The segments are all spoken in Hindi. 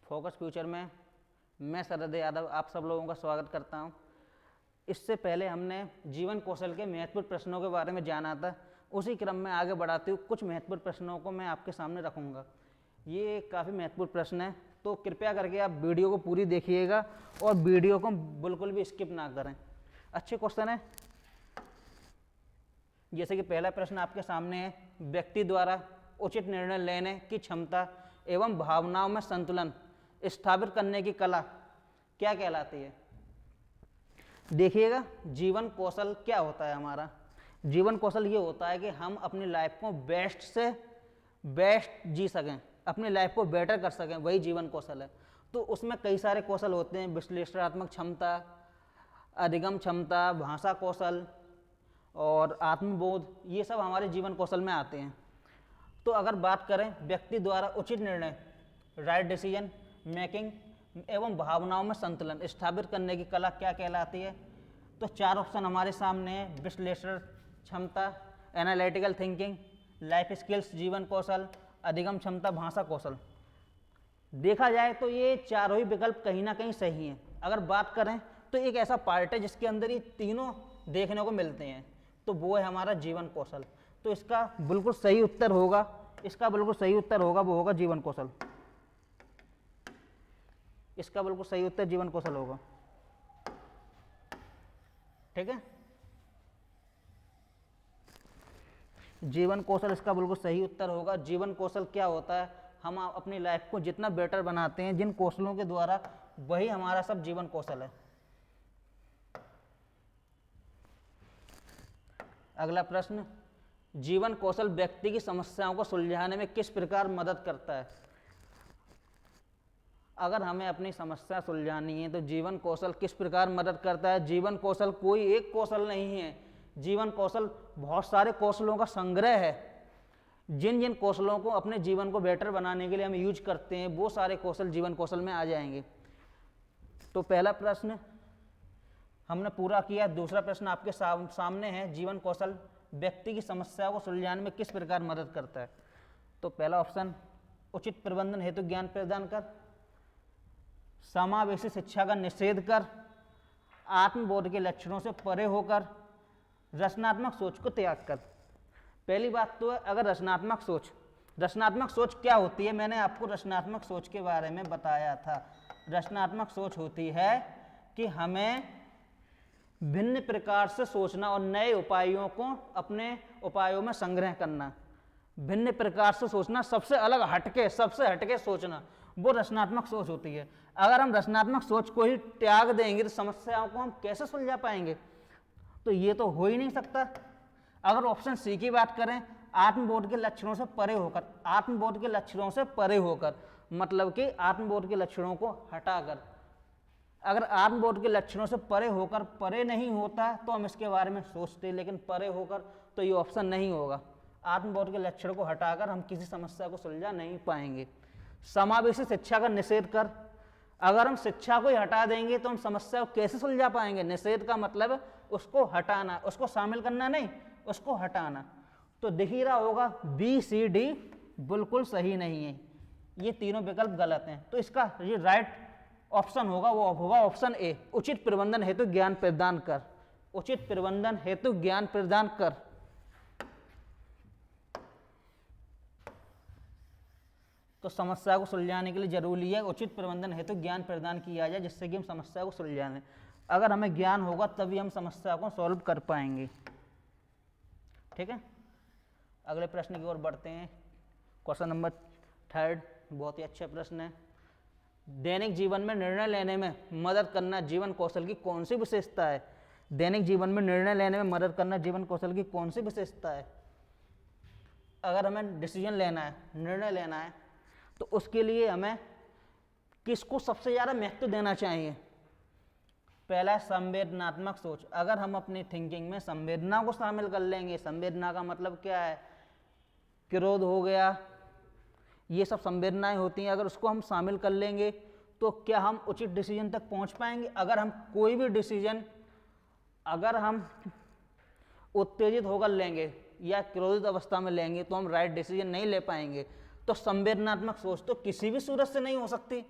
फोकस फ्यूचर में मैं शरद यादव आप सब लोगों का स्वागत करता हूं। इससे पहले हमने जीवन कौशल के महत्वपूर्ण प्रश्नों के बारे में जाना था। उसी क्रम में आगे बढ़ाते हुए कुछ महत्वपूर्ण प्रश्नों को मैं आपके सामने रखूंगा। ये काफ़ी महत्वपूर्ण प्रश्न है, तो कृपया करके आप वीडियो को पूरी देखिएगा और वीडियो को बिल्कुल भी स्किप ना करें। अच्छे क्वेश्चन है। जैसे कि पहला प्रश्न आपके सामने है, व्यक्ति द्वारा उचित निर्णय लेने की क्षमता एवं भावनाओं में संतुलन स्थापित करने की कला क्या कहलाती है? देखिएगा, जीवन कौशल क्या होता है हमारा? जीवन कौशल ये होता है कि हम अपनी लाइफ को बेस्ट से बेस्ट जी सकें, अपनी लाइफ को बेटर कर सकें, वही जीवन कौशल है। तो उसमें कई सारे कौशल होते हैं, विश्लेषणात्मक क्षमता, अधिगम क्षमता, भाषा कौशल और आत्मबोध, ये सब हमारे जीवन कौशल में आते हैं। तो अगर बात करें व्यक्ति द्वारा उचित निर्णय, राइट डिसीजन मेकिंग एवं भावनाओं में संतुलन स्थापित करने की कला क्या कहलाती है? तो चार ऑप्शन हमारे सामने हैं, विश्लेषण क्षमता, एनालिटिकल थिंकिंग, लाइफ स्किल्स जीवन कौशल, अधिगम क्षमता, भाषा कौशल। देखा जाए तो ये चारों ही विकल्प कहीं ना कहीं सही हैं। अगर बात करें तो एक ऐसा पार्ट है जिसके अंदर ये तीनों देखने को मिलते हैं, तो वो है हमारा जीवन कौशल। तो इसका बिल्कुल सही उत्तर होगा, वो होगा जीवन कौशल। इसका बिल्कुल सही उत्तर जीवन कौशल होगा। ठीक है, जीवन कौशल इसका बिल्कुल सही उत्तर होगा। जीवन कौशल क्या होता है? हम अपनी लाइफ को जितना बेटर बनाते हैं जिन कौशलों के द्वारा, वही हमारा सब जीवन कौशल है। अगला प्रश्न, जीवन कौशल व्यक्ति की समस्याओं को सुलझाने में किस प्रकार मदद करता है? अगर हमें अपनी समस्या सुलझानी है तो जीवन कौशल किस प्रकार मदद करता है? जीवन कौशल कोई एक कौशल नहीं है, जीवन कौशल बहुत सारे कौशलों का संग्रह है। जिन जिन कौशलों को अपने जीवन को बेटर बनाने के लिए हम यूज करते हैं, वो सारे कौशल जीवन कौशल में आ जाएंगे। तो पहला प्रश्न हमने पूरा किया। दूसरा प्रश्न आपके सामने है, जीवन कौशल व्यक्ति की समस्या को सुलझाने में किस प्रकार मदद करता है? तो पहला ऑप्शन, उचित प्रबंधन हेतु ज्ञान प्रदान कर, समावेशी शिक्षा का निषेध कर, आत्मबोध के लक्षणों से परे होकर, रचनात्मक सोच को त्याग कर। पहली बात तो है, अगर रचनात्मक सोच क्या होती है? मैंने आपको रचनात्मक सोच के बारे में बताया था। रचनात्मक सोच होती है कि हमें भिन्न प्रकार से सोचना और नए उपायों को अपने उपायों में संग्रह करना। भिन्न प्रकार से सोचना, सबसे हटके सोचना, वो रचनात्मक सोच होती है। अगर हम रचनात्मक सोच को ही त्याग देंगे तो समस्याओं को हम कैसे सुलझा पाएंगे? तो ये तो हो ही नहीं सकता। अगर ऑप्शन सी की बात करें, आत्मबोध के लक्षणों से परे होकर, आत्मबोध के लक्षणों से परे होकर मतलब कि आत्मबोध के लक्षणों को हटाकर। अगर आत्मबोध के लक्षणों से परे होकर, परे नहीं होता तो हम इसके बारे में सोचते, लेकिन परे होकर तो ये ऑप्शन नहीं होगा। आत्मबोध के लक्षण को हटाकर हम किसी समस्या को सुलझा नहीं पाएंगे। समावेशी शिक्षा का निषेध कर, अगर हम शिक्षा को ही हटा देंगे तो हम समस्या को कैसे सुलझा पाएंगे? निषेध का मतलब उसको हटाना, उसको शामिल करना नहीं, उसको हटाना। तो दिख ही रहा होगा बी सी डी बिल्कुल सही नहीं है, ये तीनों विकल्प गलत हैं। तो इसका ये राइट ऑप्शन होगा, वो होगा ऑप्शन ए, उचित प्रबंधन हेतु ज्ञान प्रदान कर। उचित प्रबंधन हेतु ज्ञान प्रदान कर। तो समस्या को सुलझाने के लिए जरूरी है उचित प्रबंधन हेतु ज्ञान प्रदान किया जाए, जिससे कि हम समस्या को सुलझा लें। अगर हमें ज्ञान होगा तभी हम समस्या को सॉल्व कर पाएंगे। ठीक है, अगले प्रश्न की ओर बढ़ते हैं। क्वेश्चन नंबर 3, बहुत ही अच्छा प्रश्न है। दैनिक जीवन में निर्णय लेने में मदद करना जीवन कौशल की कौन सी विशेषता है? दैनिक जीवन में निर्णय लेने में मदद करना जीवन कौशल की कौन सी विशेषता है? अगर हमें डिसीजन लेना है, निर्णय लेना है, तो उसके लिए हमें किसको सबसे ज़्यादा महत्व देना चाहिए? पहला, संवेदनात्मक सोच। अगर हम अपनी थिंकिंग में संवेदना को शामिल कर लेंगे, संवेदना का मतलब क्या है? क्रोध हो गया, ये सब संवेदनाएं होती हैं। अगर उसको हम शामिल कर लेंगे तो क्या हम उचित डिसीजन तक पहुंच पाएंगे? अगर हम कोई भी डिसीजन अगर हम उत्तेजित होकर लेंगे या क्रोधित अवस्था में लेंगे तो हम राइट डिसीजन नहीं ले पाएंगे। तो संवेदनात्मक सोच तो किसी भी सूरत से नहीं हो सकती।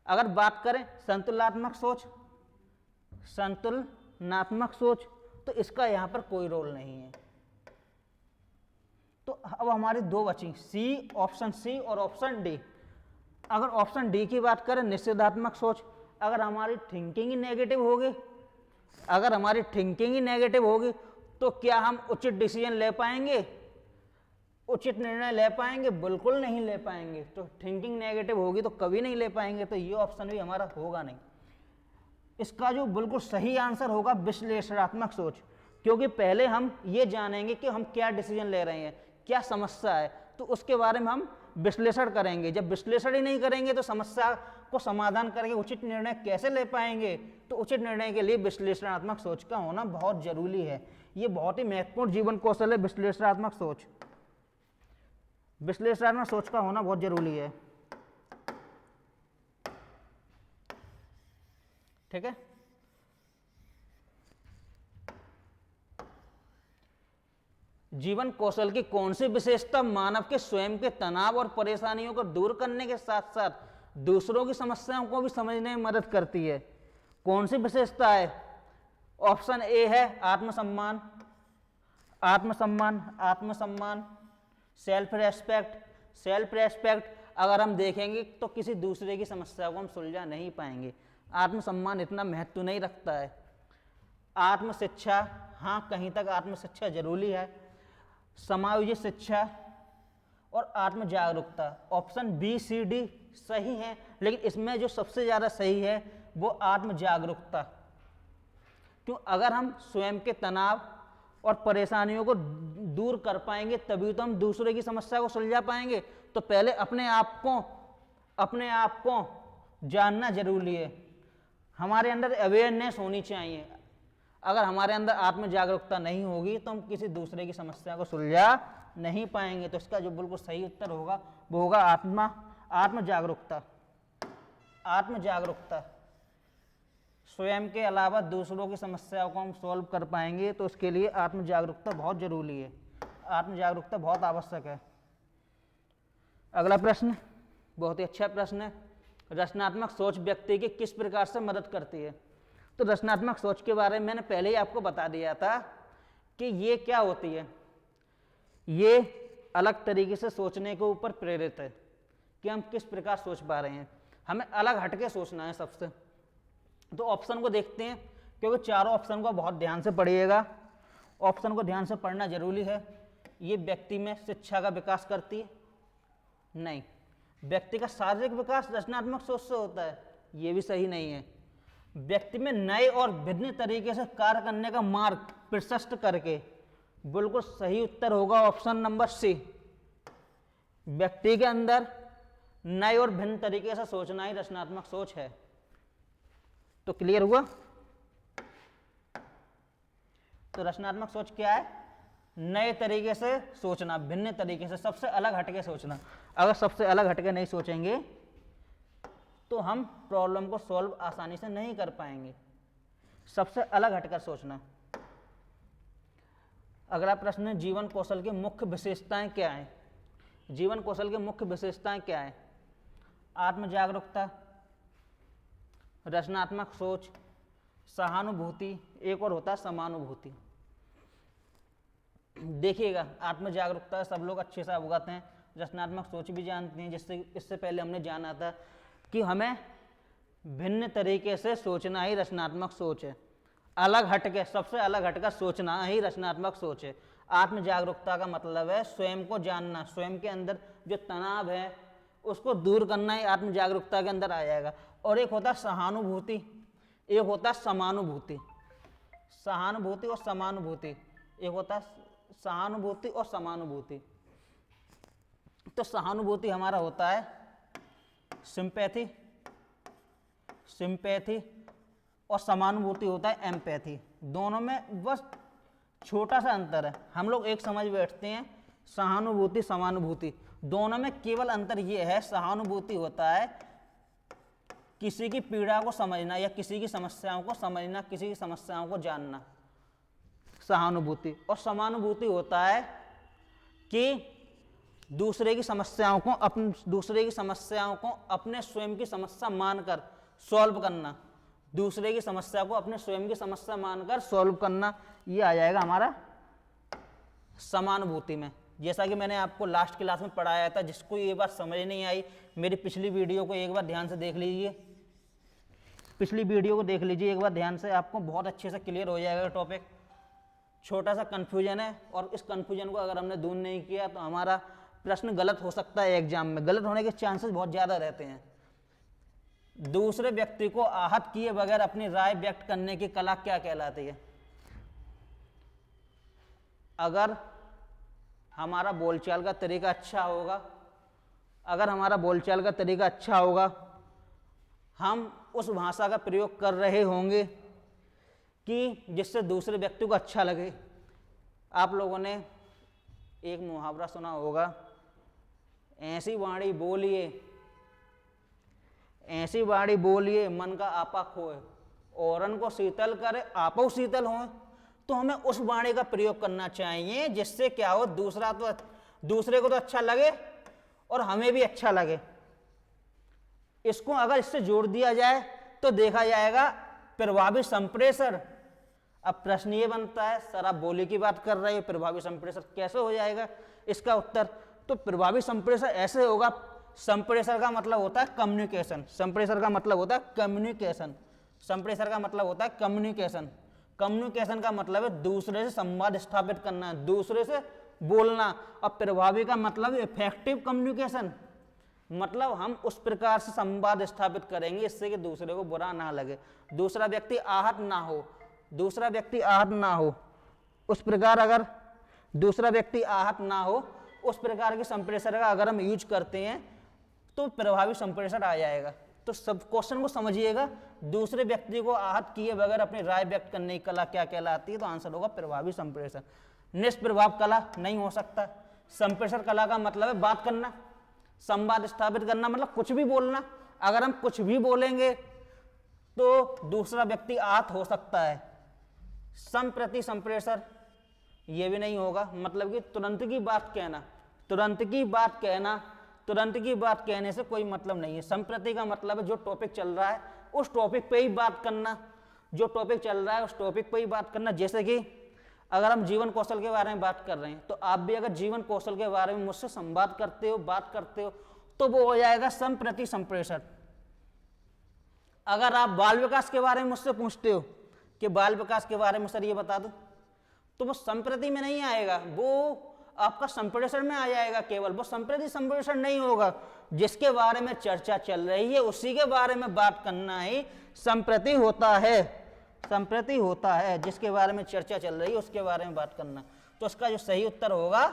अगर बात करें संतुलनात्मक सोच, संतुलनात्मक सोच, तो इसका यहाँ पर कोई रोल नहीं है। तो अब हमारी दो बची, सी, ऑप्शन सी और ऑप्शन डी। अगर ऑप्शन डी की बात करें निषेधात्मक सोच, अगर हमारी थिंकिंग ही नेगेटिव होगी, अगर हमारी थिंकिंग ही नेगेटिव होगी तो क्या हम उचित डिसीजन ले पाएंगे, उचित निर्णय ले पाएंगे? बिल्कुल नहीं ले पाएंगे। तो थिंकिंग नेगेटिव होगी तो कभी नहीं ले पाएंगे, तो ये ऑप्शन भी हमारा होगा नहीं। इसका जो बिल्कुल सही आंसर होगा विश्लेषणात्मक सोच, क्योंकि पहले हम ये जानेंगे कि हम क्या डिसीजन ले रहे हैं, क्या समस्या है, तो उसके बारे में हम विश्लेषण करेंगे। जब विश्लेषण ही नहीं करेंगे तो समस्या को समाधान करके उचित निर्णय कैसे ले पाएंगे? तो उचित निर्णय के लिए विश्लेषणात्मक सोच का होना बहुत जरूरी है। ये बहुत ही महत्वपूर्ण जीवन कौशल है, विश्लेषणात्मक सोच। विश्लेषणात्मक सोच का होना बहुत जरूरी है। ठीक है। जीवन कौशल की कौन सी विशेषता मानव के स्वयं के तनाव और परेशानियों को दूर करने के साथ साथ दूसरों की समस्याओं को भी समझने में मदद करती है? कौन सी विशेषता है? ऑप्शन ए है आत्मसम्मान, आत्मसम्मान, आत्मसम्मान, सेल्फ रेस्पेक्ट। सेल्फ रेस्पेक्ट अगर हम देखेंगे तो किसी दूसरे की समस्या को हम सुलझा नहीं पाएंगे। आत्मसम्मान इतना महत्व नहीं रखता है। आत्मशिक्षा, हाँ कहीं तक आत्मशिक्षा जरूरी है। समायोजित शिक्षा और आत्म जागरूकता। ऑप्शन बी, सी, डी सही है, लेकिन इसमें जो सबसे ज़्यादा सही है वो आत्म जागरूकता। क्यों? अगर हम स्वयं के तनाव और परेशानियों को दूर कर पाएंगे तभी तो हम दूसरे की समस्या को सुलझा पाएंगे। तो पहले अपने आप को जानना जरूरी है। हमारे अंदर अवेयरनेस होनी चाहिए। अगर हमारे अंदर आत्म जागरूकता नहीं होगी तो हम किसी दूसरे की समस्या को सुलझा नहीं पाएंगे। तो इसका जो बिल्कुल सही उत्तर होगा वो होगा आत्म जागरूकता। आत्म जागरूकता, स्वयं के अलावा दूसरों की समस्याओं को हम सॉल्व कर पाएंगे, तो उसके लिए आत्म जागरूकता बहुत जरूरी है। आत्म जागरूकता बहुत आवश्यक है। अगला प्रश्न बहुत ही अच्छा प्रश्न है। रचनात्मक सोच व्यक्ति की किस प्रकार से मदद करती है? तो रचनात्मक सोच के बारे में मैंने पहले ही आपको बता दिया था कि ये क्या होती है। ये अलग तरीके से सोचने के ऊपर प्रेरित है कि हम किस प्रकार सोच पा रहे हैं। हमें अलग हटके सोचना है सबसे। तो ऑप्शन को देखते हैं, क्योंकि चारों ऑप्शन को बहुत ध्यान से पढ़िएगा। ऑप्शन को ध्यान से पढ़ना जरूरी है। ये व्यक्ति में शिक्षा का विकास करती है? नहीं। व्यक्ति का शारीरिक विकास रचनात्मक सोच से होता है? ये भी सही नहीं है। व्यक्ति में नए और भिन्न तरीके से कार्य करने का मार्ग प्रशस्त करके, बिल्कुल सही उत्तर होगा ऑप्शन नंबर सी। व्यक्ति के अंदर नए और भिन्न तरीके से सोचना ही रचनात्मक सोच है। तो क्लियर हुआ? तो रचनात्मक सोच क्या है? नए तरीके से सोचना, भिन्न तरीके से, सबसे अलग हटके सोचना। अगर सबसे अलग हटके नहीं सोचेंगे तो हम प्रॉब्लम को सॉल्व आसानी से नहीं कर पाएंगे। सबसे अलग हटकर सोचना। अगला प्रश्न है, जीवन कौशल की मुख्य विशेषताएं क्या हैं? जीवन कौशल की मुख्य विशेषताएं क्या हैं? आत्म जागरूकता, रचनात्मक सोच, सहानुभूति, एक और होता है समानुभूति। देखिएगा, आत्म जागरूकता सब लोग अच्छे से अवगत हैं, रचनात्मक सोच भी जानते हैं। जिससे इससे पहले हमने जाना था कि हमें भिन्न तरीके से सोचना ही रचनात्मक सोच है। अलग हटके, सबसे अलग हटकर सोचना ही रचनात्मक सोच है। आत्म जागरूकता का मतलब है स्वयं को जानना, स्वयं के अंदर जो तनाव है उसको दूर करना ही आत्म जागरूकता के अंदर आ जाएगा। और एक होता है सहानुभूति, एक होता है समानुभूति। सहानुभूति और समानुभूति, एक होता है सहानुभूति और समानुभूति। तो सहानुभूति हमारा होता है सिंपैथी, सिंपैथी, और समानुभूति होता है एम्पैथी। दोनों में बस छोटा सा अंतर है। हम लोग एक समझ बैठते हैं सहानुभूति समानुभूति, दोनों में केवल अंतर ये है, सहानुभूति होता है किसी की पीड़ा को समझना या किसी की समस्याओं को समझना, किसी की समस्याओं को जानना, सहानुभूति। और समानुभूति होता है कि दूसरे की समस्याओं को अपने स्वयं की समस्या मानकर सॉल्व करना, दूसरे की समस्या को अपने स्वयं की समस्या मानकर सॉल्व करना, ये आ जाएगा हमारा समानुभूति में। जैसा कि मैंने आपको लास्ट क्लास में पढ़ाया था, जिसको ये बात समझ नहीं आई मेरी पिछली वीडियो को एक बार ध्यान से देख लीजिए, पिछली वीडियो को देख लीजिए एक बार ध्यान से, आपको बहुत अच्छे से क्लियर हो जाएगा टॉपिक। छोटा सा कन्फ्यूजन है और इस कन्फ्यूजन को अगर हमने दूर नहीं किया तो हमारा प्रश्न गलत हो सकता है, एग्जाम में गलत होने के चांसेस बहुत ज़्यादा रहते हैं। दूसरे व्यक्ति को आहत किए बगैर अपनी राय व्यक्त करने की कला क्या कहलाती है? अगर हमारा बोलचाल का तरीका अच्छा होगा, अगर हमारा बोलचाल का तरीका अच्छा होगा, हम उस भाषा का प्रयोग कर रहे होंगे कि जिससे दूसरे व्यक्ति को अच्छा लगे। आप लोगों ने एक मुहावरा सुना होगा, ऐसी वाणी बोलिए, ऐसी वाणी बोलिए मन का आपा खोए, औरन को शीतल करे आपो शीतल होए। तो हमें उस वाणी का प्रयोग करना चाहिए जिससे क्या हो, दूसरे को तो अच्छा लगे और हमें भी अच्छा लगे। इसको अगर इससे जोड़ दिया जाए तो देखा जाएगा प्रभावी संप्रेषण। अब प्रश्न ये बनता है, सर आप बोली की बात कर रहे हो, प्रभावी संप्रेषण कैसे हो जाएगा? इसका उत्तर तो प्रभावी संप्रेषण ऐसे होगा, संप्रेषण का मतलब होता है कम्युनिकेशन, संप्रेषण का मतलब होता है कम्युनिकेशन, संप्रेषण का मतलब होता है कम्युनिकेशन। कम्युनिकेशन का मतलब है दूसरे से संवाद स्थापित करना, दूसरे से बोलना। और प्रभावी का मतलब इफेक्टिव कम्युनिकेशन, मतलब हम उस प्रकार से संवाद स्थापित करेंगे इससे कि दूसरे को बुरा ना लगे, दूसरा व्यक्ति आहत ना हो, दूसरा व्यक्ति आहत ना हो। उस प्रकार अगर दूसरा व्यक्ति आहत ना हो, उस प्रकार के संप्रेषण का अगर हम यूज करते हैं तो प्रभावी संप्रेषण आ जाएगा। तो सब क्वेश्चन को समझिएगा, दूसरे व्यक्ति को आहत किए बगैर अपनी राय व्यक्त करने की कला क्या कहलाती है? तो आंसर होगा प्रभावी संप्रेषण। निष्प्रभाव कला नहीं हो सकता। संप्रेषण कला का मतलब है बात करना, संवाद स्थापित करना, मतलब कुछ भी बोलना। अगर हम कुछ भी बोलेंगे तो दूसरा व्यक्ति आहत हो सकता है। संप्रति संप्रेषण ये भी नहीं होगा, मतलब कि तुरंत की बात कहना, तुरंत की बात कहना, तुरंत की बात कहने से कोई मतलब नहीं है। संप्रति का मतलब है जो टॉपिक चल रहा है उस टॉपिक पे ही बात करना, जो टॉपिक चल रहा है उस टॉपिक पे ही बात करना। जैसे कि अगर हम जीवन कौशल के बारे में बात कर रहे हैं तो आप भी अगर जीवन कौशल के बारे में मुझसे संवाद करते हो, बात करते हो, तो वो हो जाएगा संप्रति संप्रेषण। अगर आप बाल विकास के बारे में मुझसे पूछते हो कि बाल विकास के बारे में सर ये बता दो, तो वो संप्रति में नहीं आएगा, वो आपका संप्रेषण में आ जाएगा केवल। वो संप्रति संप्रेषण नहीं होगा। जिसके बारे में चर्चा चल रही है उसी के बारे में बात करना ही संप्रति होता है, संप्रति होता है। जिसके बारे में चर्चा चल रही है उसके बारे में बात करना। तो इसका जो सही उत्तर होगा,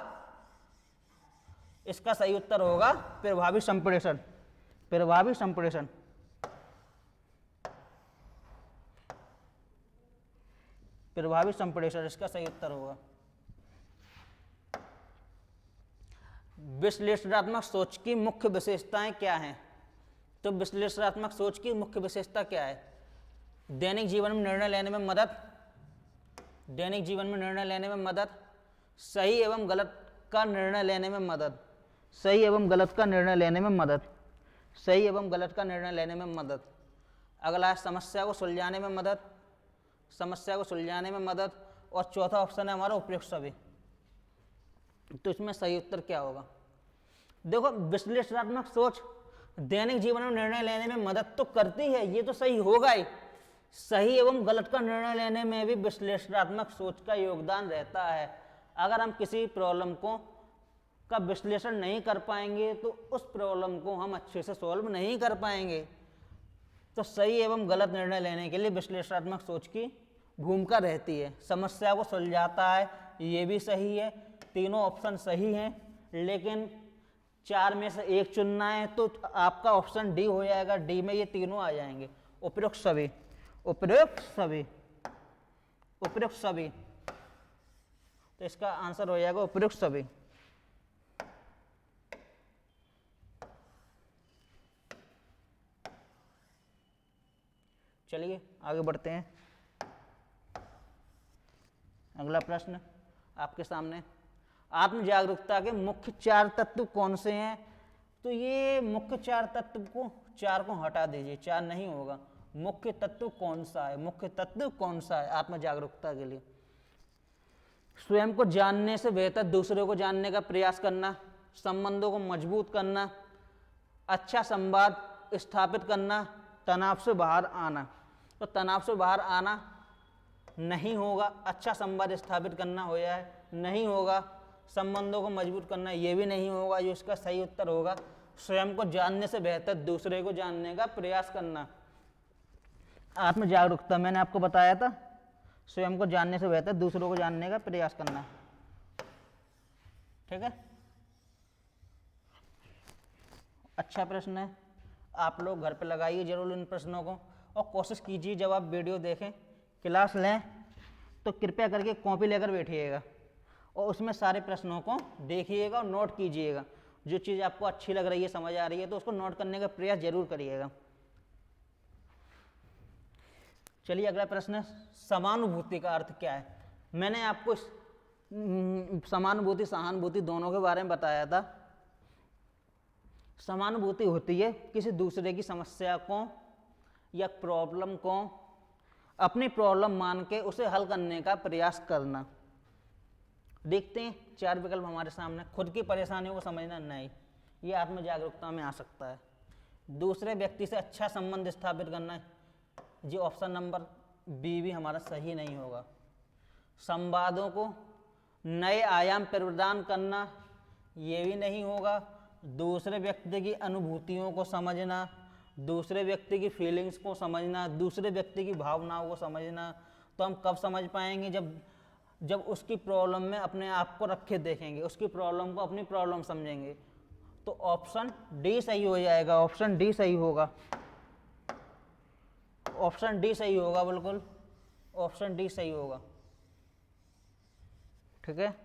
इसका सही उत्तर होगा प्रभावी संप्रेषण, प्रभावी संप्रेषण। प्रभावी संप्रेषण इसका सही उत्तर होगा। विश्लेषणात्मक सोच की मुख्य विशेषताएं क्या हैं? तो विश्लेषणात्मक सोच की मुख्य विशेषता क्या है? दैनिक जीवन में निर्णय लेने में मदद, दैनिक जीवन में निर्णय लेने में मदद, सही एवं गलत का निर्णय लेने में मदद, सही एवं गलत का निर्णय लेने में मदद, सही एवं गलत का निर्णय लेने में मदद। अगला है समस्या को सुलझाने में मदद, समस्या को सुलझाने में मदद। और चौथा ऑप्शन है हमारा उपयुक्त सभी। तो इसमें सही उत्तर क्या होगा? देखो, विश्लेषणात्मक सोच दैनिक जीवन में निर्णय लेने में मदद तो करती है, ये तो सही होगा ही। सही एवं गलत का निर्णय लेने में भी विश्लेषणात्मक सोच का योगदान रहता है। अगर हम किसी प्रॉब्लम को का विश्लेषण नहीं कर पाएंगे तो उस प्रॉब्लम को हम अच्छे से सॉल्व नहीं कर पाएंगे। तो सही एवं गलत निर्णय लेने के लिए विश्लेषणात्मक सोच की भूमिका रहती है। समस्या को सुलझाता है, ये भी सही है। तीनों ऑप्शन सही हैं, लेकिन चार में से एक चुनना है तो आपका ऑप्शन डी हो जाएगा। डी में ये तीनों आ जाएंगे, उपयुक्त सभी, उपयुक्त सभी, उपयुक्त सभी। तो इसका आंसर हो जाएगा उपयुक्त सभी। चलिए आगे बढ़ते हैं। अगला प्रश्न आपके सामने, आत्म जागरूकता के मुख्य 4 तत्व कौन से हैं? तो ये मुख्य 4 तत्व को 4 को हटा दीजिए, 4 नहीं होगा। मुख्य तत्व कौन सा है? मुख्य तत्व कौन सा है आत्म जागरूकता के लिए? स्वयं को जानने से बेहतर दूसरे को जानने का प्रयास करना, संबंधों को मजबूत करना, अच्छा संवाद स्थापित करना, तनाव से बाहर आना। तो तनाव से बाहर आना नहीं होगा, अच्छा संवाद स्थापित करना हो जाए नहीं होगा, संबंधों को मजबूत करना ये भी नहीं होगा। जो इसका सही उत्तर होगा, स्वयं को जानने से बेहतर दूसरे को जानने का प्रयास करना। आत्म जागरूकता मैंने आपको बताया था, स्वयं को जानने से बेहतर दूसरों को जानने का प्रयास करना। ठीक है, अच्छा प्रश्न है, आप लोग घर पे लगाइए जरूर इन प्रश्नों को और कोशिश कीजिए जब आप वीडियो देखें, क्लास लें तो कृपया करके कॉपी लेकर बैठिएगा और उसमें सारे प्रश्नों को देखिएगा और नोट कीजिएगा। जो चीज़ आपको अच्छी लग रही है, समझ आ रही है, तो उसको नोट करने का प्रयास जरूर करिएगा। चलिए अगला प्रश्न है, समानुभूति का अर्थ क्या है? मैंने आपको समानुभूति सहानुभूति दोनों के बारे में बताया था। समानुभूति होती है किसी दूसरे की समस्या को या प्रॉब्लम को अपनी प्रॉब्लम मान के उसे हल करने का प्रयास करना। देखते हैं 4 विकल्प हमारे सामने। खुद की परेशानियों को समझना, नहीं, ये आत्म जागरूकता में आ सकता है। दूसरे व्यक्ति से अच्छा संबंध स्थापित करना, ये ऑप्शन नंबर बी भी हमारा सही नहीं होगा। संवादों को नए आयाम प्रदान करना, ये भी नहीं होगा। दूसरे व्यक्ति की अनुभूतियों को समझना, दूसरे व्यक्ति की फीलिंग्स को समझना, दूसरे व्यक्ति की भावनाओं को समझना, तो हम कब समझ पाएंगे? जब उसकी प्रॉब्लम में अपने आप को रखे देखेंगे, उसकी प्रॉब्लम को अपनी प्रॉब्लम समझेंगे। तो ऑप्शन डी सही हो जाएगा, ऑप्शन डी सही होगा, ऑप्शन डी सही होगा, बिल्कुल ऑप्शन डी सही होगा। ठीक है,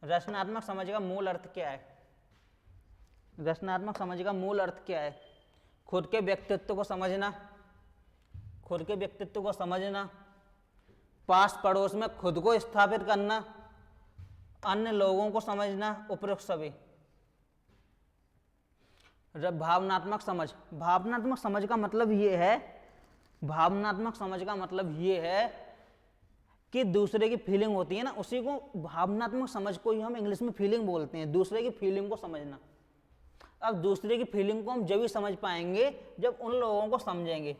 रचनात्मक समझ का मूल अर्थ क्या है? रचनात्मक समझ का मूल अर्थ क्या है? खुद के व्यक्तित्व को समझना, खुद के व्यक्तित्व को समझना, पास पड़ोस में खुद को स्थापित करना, अन्य लोगों को समझना, उपरोक्त सभी। भावनात्मक समझ, भावनात्मक समझ का मतलब ये है, भावनात्मक समझ का मतलब ये है कि दूसरे की फीलिंग होती है ना, उसी को भावनात्मक समझ को ही हम इंग्लिश में फीलिंग बोलते हैं। दूसरे की फीलिंग को समझना। अब दूसरे की फीलिंग को हम जब ही समझ पाएंगे जब उन लोगों को समझेंगे,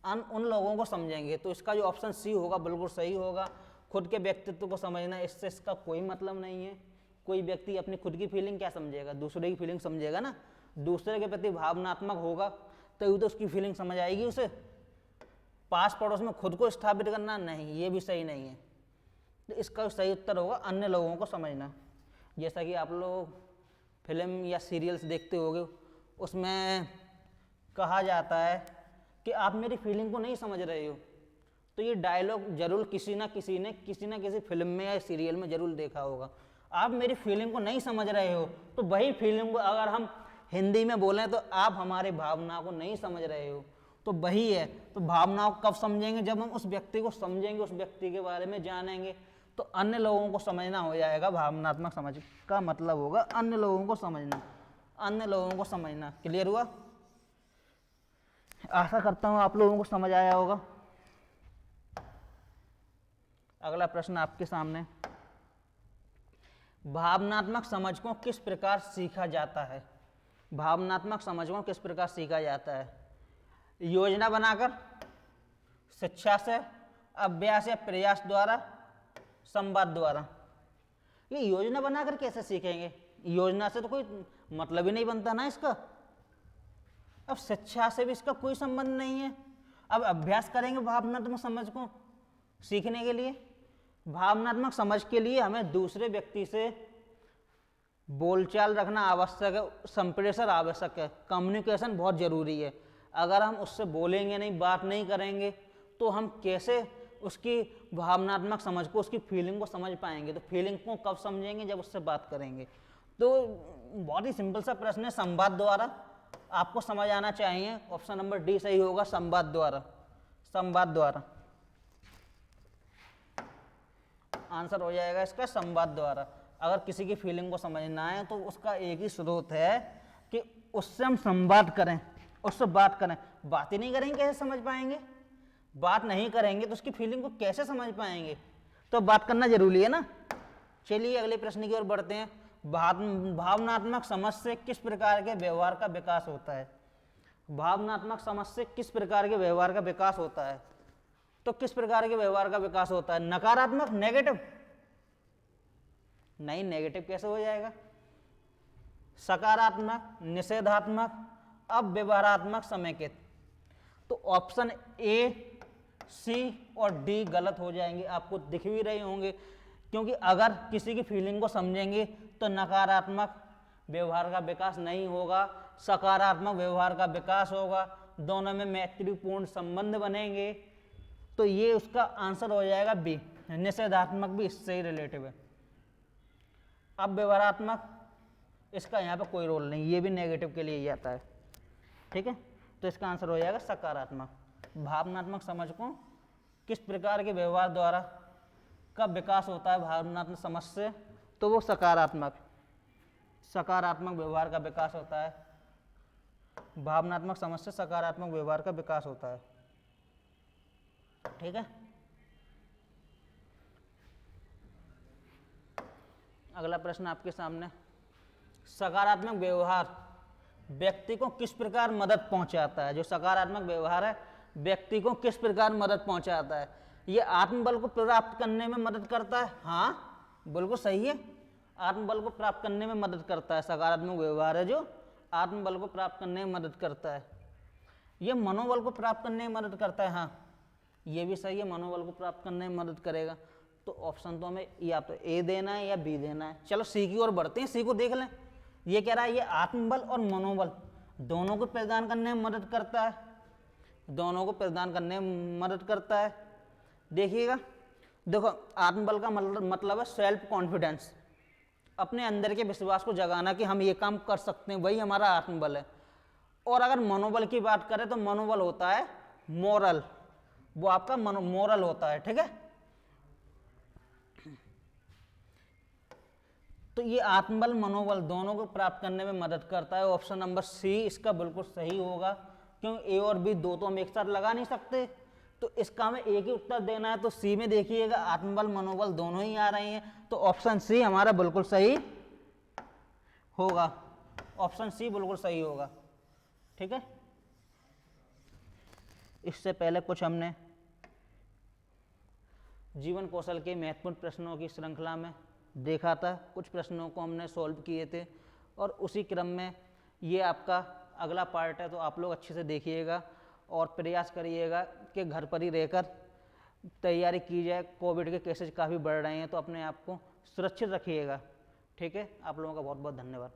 उन लोगों को समझेंगे। तो इसका जो ऑप्शन सी होगा बिल्कुल सही होगा। खुद के व्यक्तित्व को समझना, इससे इसका कोई मतलब नहीं है। कोई व्यक्ति अपनी खुद की फीलिंग क्या समझेगा? दूसरे की फीलिंग समझेगा ना। दूसरे के प्रति भावनात्मक होगा तभी तो उसकी फीलिंग समझ आएगी उसे। पास पड़ोस में खुद को स्थापित करना, नहीं, ये भी सही नहीं है। तो इसका सही उत्तर होगा अन्य लोगों को समझना। जैसा कि आप लोग फिल्म या सीरियल्स देखते होंगे, उसमें कहा जाता है कि आप मेरी फीलिंग को नहीं समझ रहे हो। तो ये डायलॉग जरूर किसी ना किसी ने किसी ना किसी फिल्म में या सीरियल में जरूर देखा होगा। आप मेरी फीलिंग को नहीं समझ रहे हो, तो वही फीलिंग को अगर हम हिंदी में बोलें तो आप हमारी भावना को नहीं समझ रहे हो, तो वही है। तो भावनाओं को कब समझेंगे? जब हम उस व्यक्ति को समझेंगे, उस व्यक्ति के बारे में जानेंगे। तो अन्य लोगों को समझना हो जाएगा। भावनात्मक समझ का मतलब होगा अन्य लोगों को समझना, अन्य लोगों को समझना। क्लियर हुआ? आशा करता हूं आप लोगों को समझ आया होगा। अगला प्रश्न आपके सामने, भावनात्मक समझ को किस प्रकार सीखा जाता है? भावनात्मक समझ को किस प्रकार सीखा जाता है? योजना बनाकर, शिक्षा से, अभ्यास या प्रयास द्वारा, संवाद द्वारा। ये योजना बनाकर कैसे सीखेंगे? योजना से तो कोई मतलब ही नहीं बनता ना इसका। अब शिक्षा से भी इसका कोई संबंध नहीं है। अब अभ्यास करेंगे भावनात्मक समझ को सीखने के लिए। भावनात्मक समझ के लिए हमें दूसरे व्यक्ति से बोलचाल रखना आवश्यक है, संप्रेषण आवश्यक है, कम्युनिकेशन बहुत जरूरी है। अगर हम उससे बोलेंगे नहीं, बात नहीं करेंगे, तो हम कैसे उसकी भावनात्मक समझ को, उसकी फीलिंग को समझ पाएंगे? तो फीलिंग को कब समझेंगे? जब उससे बात करेंगे। तो बहुत ही सिंपल सा प्रश्न है, संवाद द्वारा आपको समझ आना चाहिए। ऑप्शन नंबर डी सही होगा, संवाद द्वारा। संवाद द्वारा। आंसर हो जाएगा इसका संवाद द्वारा। अगर किसी की फीलिंग को समझना है तो उसका एक ही स्रोत है कि उससे हम संवाद करें, उससे बात करें। बात ही नहीं करेंगे कैसे समझ पाएंगे? बात नहीं करेंगे तो उसकी फीलिंग को कैसे समझ पाएंगे? तो बात करना जरूरी है ना। चलिए अगले प्रश्न की ओर बढ़ते हैं। भावनात्मक समझ से किस प्रकार के व्यवहार का विकास होता है? भावनात्मक समझ से किस प्रकार के व्यवहार का विकास होता है? तो किस प्रकार के व्यवहार का विकास होता है? नकारात्मक, नेगेटिव? नहीं, नेगेटिव कैसे हो जाएगा? सकारात्मक, निषेधात्मक, अव्यवहारात्मक, समेकित। तो ऑप्शन ए, सी और डी गलत हो जाएंगे, आपको दिख भी रहे होंगे। क्योंकि अगर किसी की फीलिंग को समझेंगे तो नकारात्मक व्यवहार का विकास नहीं होगा, सकारात्मक व्यवहार का विकास होगा, दोनों में मैत्रीपूर्ण संबंध बनेंगे। तो ये उसका आंसर हो जाएगा बी। निषेधात्मक भी इससे ही रिलेटिव है। अब व्यवहारात्मक, इसका यहाँ पे कोई रोल नहीं, ये भी नेगेटिव के लिए ही आता है। ठीक है, तो इसका आंसर हो जाएगा सकारात्मक। भावनात्मक समझ को किस प्रकार के व्यवहार द्वारा का विकास होता है भावनात्मक समझ से? तो वो सकारात्मक व्यवहार का विकास होता है। भावनात्मक समझ से सकारात्मक व्यवहार का विकास होता है। ठीक है, अगला प्रश्न आपके सामने। सकारात्मक व्यवहार व्यक्ति को किस प्रकार मदद पहुंचाता है? जो सकारात्मक व्यवहार है व्यक्ति को किस प्रकार मदद पहुंचाता है? ये आत्मबल को प्राप्त करने में मदद करता है। हाँ, बिल्कुल सही है, आत्मबल को प्राप्त करने में मदद करता है। सकारात्मक व्यवहार है जो आत्मबल को प्राप्त करने में मदद करता है। ये मनोबल को प्राप्त करने में मदद करता है। हाँ, ये भी सही है, मनोबल को प्राप्त करने में मदद करेगा। तो ऑप्शन तो हमें या तो ए देना है या बी देना है। चलो सी की ओर बढ़ते हैं, सी को देख लें। ये कह रहा है ये आत्मबल और मनोबल दोनों को प्रदान करने में मदद करता है, दोनों को प्रदान करने में मदद करता है। देखिएगा, देखो आत्मबल का मतलब है सेल्फ कॉन्फिडेंस, अपने अंदर के विश्वास को जगाना कि हम ये काम कर सकते हैं, वही हमारा आत्मबल है। और अगर मनोबल की बात करें तो मनोबल होता है मोरल, वो आपका मोरल होता है। ठीक है, तो ये आत्मबल मनोबल दोनों को प्राप्त करने में मदद करता है। ऑप्शन नंबर सी इसका बिल्कुल सही होगा, क्यों ए और बी दो तो हम एक साथ लगा नहीं सकते, तो इसका हमें एक ही उत्तर देना है। तो सी में देखिएगा आत्मबल मनोबल दोनों ही आ रहे हैं, तो ऑप्शन सी हमारा बिल्कुल सही होगा। ऑप्शन सी बिल्कुल सही होगा। ठीक है, इससे पहले कुछ हमने जीवन कौशल के महत्वपूर्ण प्रश्नों की श्रृंखला में देखा था, कुछ प्रश्नों को हमने सॉल्व किए थे, और उसी क्रम में ये आपका अगला पार्ट है। तो आप लोग अच्छे से देखिएगा और प्रयास करिएगा कि घर पर ही रहकर तैयारी की जाए। कोविड के केसेज काफ़ी बढ़ रहे हैं, तो अपने आप को सुरक्षित रखिएगा। ठीक है, आप लोगों का बहुत बहुत धन्यवाद।